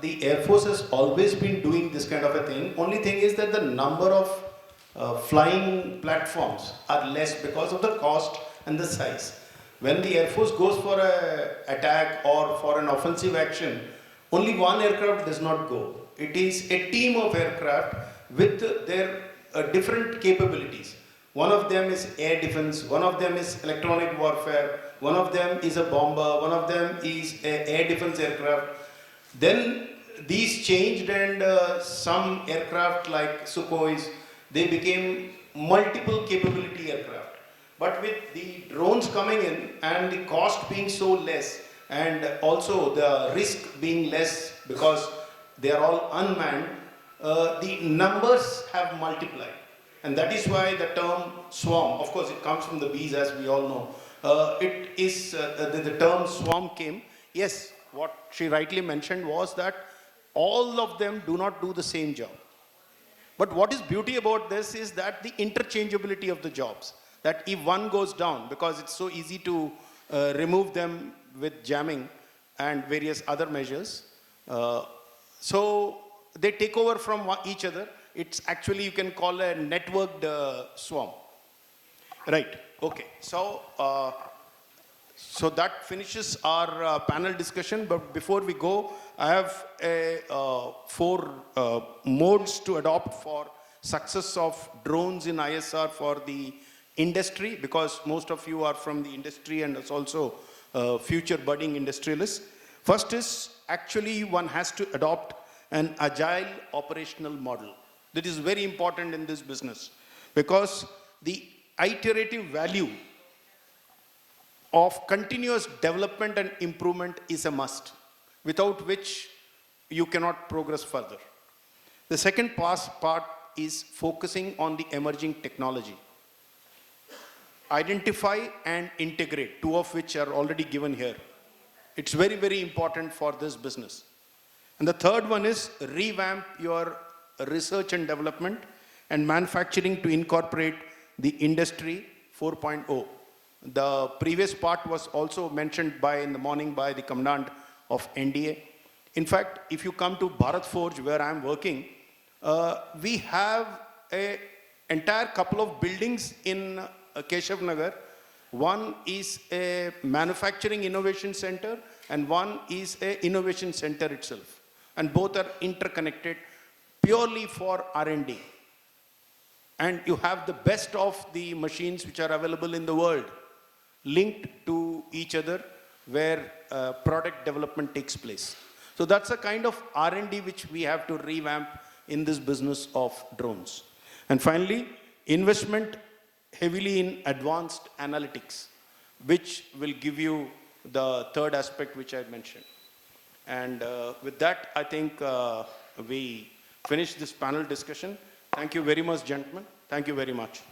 the Air Force has always been doing this kind of a thing. Only thing is that the number of flying platforms are less because of the cost and the size. When the Air Force goes for an attack or for an offensive action, only one aircraft does not go. It is a team of aircraft with their different capabilities. One of them is air defense, one of them is electronic warfare, one of them is a bomber, one of them is an air defense aircraft. Then these changed and some aircraft like Sukhois, they became multiple capability aircraft. But with the drones coming in and the cost being so less and also the risk being less because they are all unmanned, the numbers have multiplied. And that is why the term swarm, of course it comes from the bees as we all know, the term swarm came. Yes, what she rightly mentioned was that all of them do not do the same job. But what is beauty about this is that the interchangeability of the jobs. That if one goes down, because it's so easy to remove them with jamming and various other measures, so they take over from each other. It's actually, you can call a networked swarm. Right, okay. So that finishes our panel discussion, but before we go, I have four modes to adopt for success of drones in ISR for the industry, because most of you are from the industry and it's also future budding industrialists. First is, actually one has to adopt an agile operational model. That is very important in this business, because the iterative value of continuous development and improvement is a must, without which you cannot progress further. The second part is focusing on the emerging technology. Identify and integrate, two of which are already given here. It's very, very important for this business. And the third one is revamp your research and development and manufacturing to incorporate the industry 4.0. The previous part was also mentioned in the morning by the commandant of NDA. In fact, if you come to Bharat Forge, where I'm working, we have an entire couple of buildings in Keshav Nagar. One is a manufacturing innovation center and one is an innovation center itself. And both are interconnected purely for R&D. And you have the best of the machines which are available in the world linked to each other, where product development takes place. So that's a kind of R&D which we have to revamp in this business of drones. And finally, investment heavily in advanced analytics, which will give you the third aspect which I mentioned. And with that, I think we finish this panel discussion. Thank you very much, gentlemen. Thank you very much.